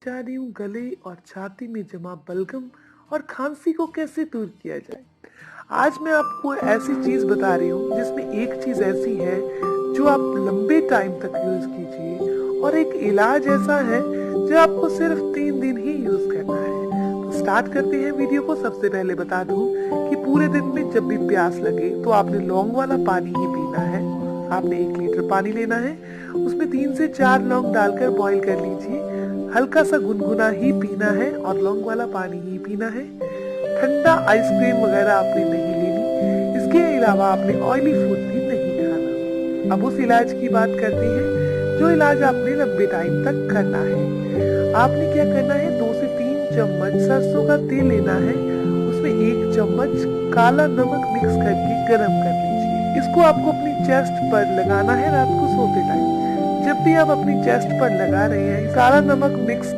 जा रही हूँ गले और छाती में जमा बलगम और खांसी को कैसे दूर किया जाए। आज मैं आपको ऐसी चीज बता रही हूँ जिसमें एक चीज ऐसी है जो आप लंबे टाइम तक यूज कीजिए और एक इलाज ऐसा है जो आपको सिर्फ 3 दिन ही यूज करना है। तो स्टार्ट करते हैं वीडियो को। सबसे पहले बता दूं कि पूरे दिन में जब भी प्यास लगे तो आपने लौंग वाला पानी ही पीना है। आपने 1 लीटर पानी लेना है, उसमें 3 से 4 लौंग डालकर बॉईल कर लीजिए। हल्का सा गुनगुना ही पीना है और लौंग वाला पानी ही पीना है। ठंडा आइसक्रीम वगैरह आपने नहीं लेनी। इसके अलावा आपने ऑयली फूड भी नहीं खाना। अब उस इलाज की बात करते हैं जो इलाज आपने लंबे टाइम तक करना है। आपने क्या करना है, 2 से 3 चम्मच सरसों का तेल लेना है, उसमें 1 चम्मच काला नमक मिक्स करके गरम कर लीजिए। इसको आपको अपनी चेस्ट पर लगाना है रात को सोते टाइम। जब भी आप अपनी चेस्ट पर लगा रहे हैं, काला नमक मिक्स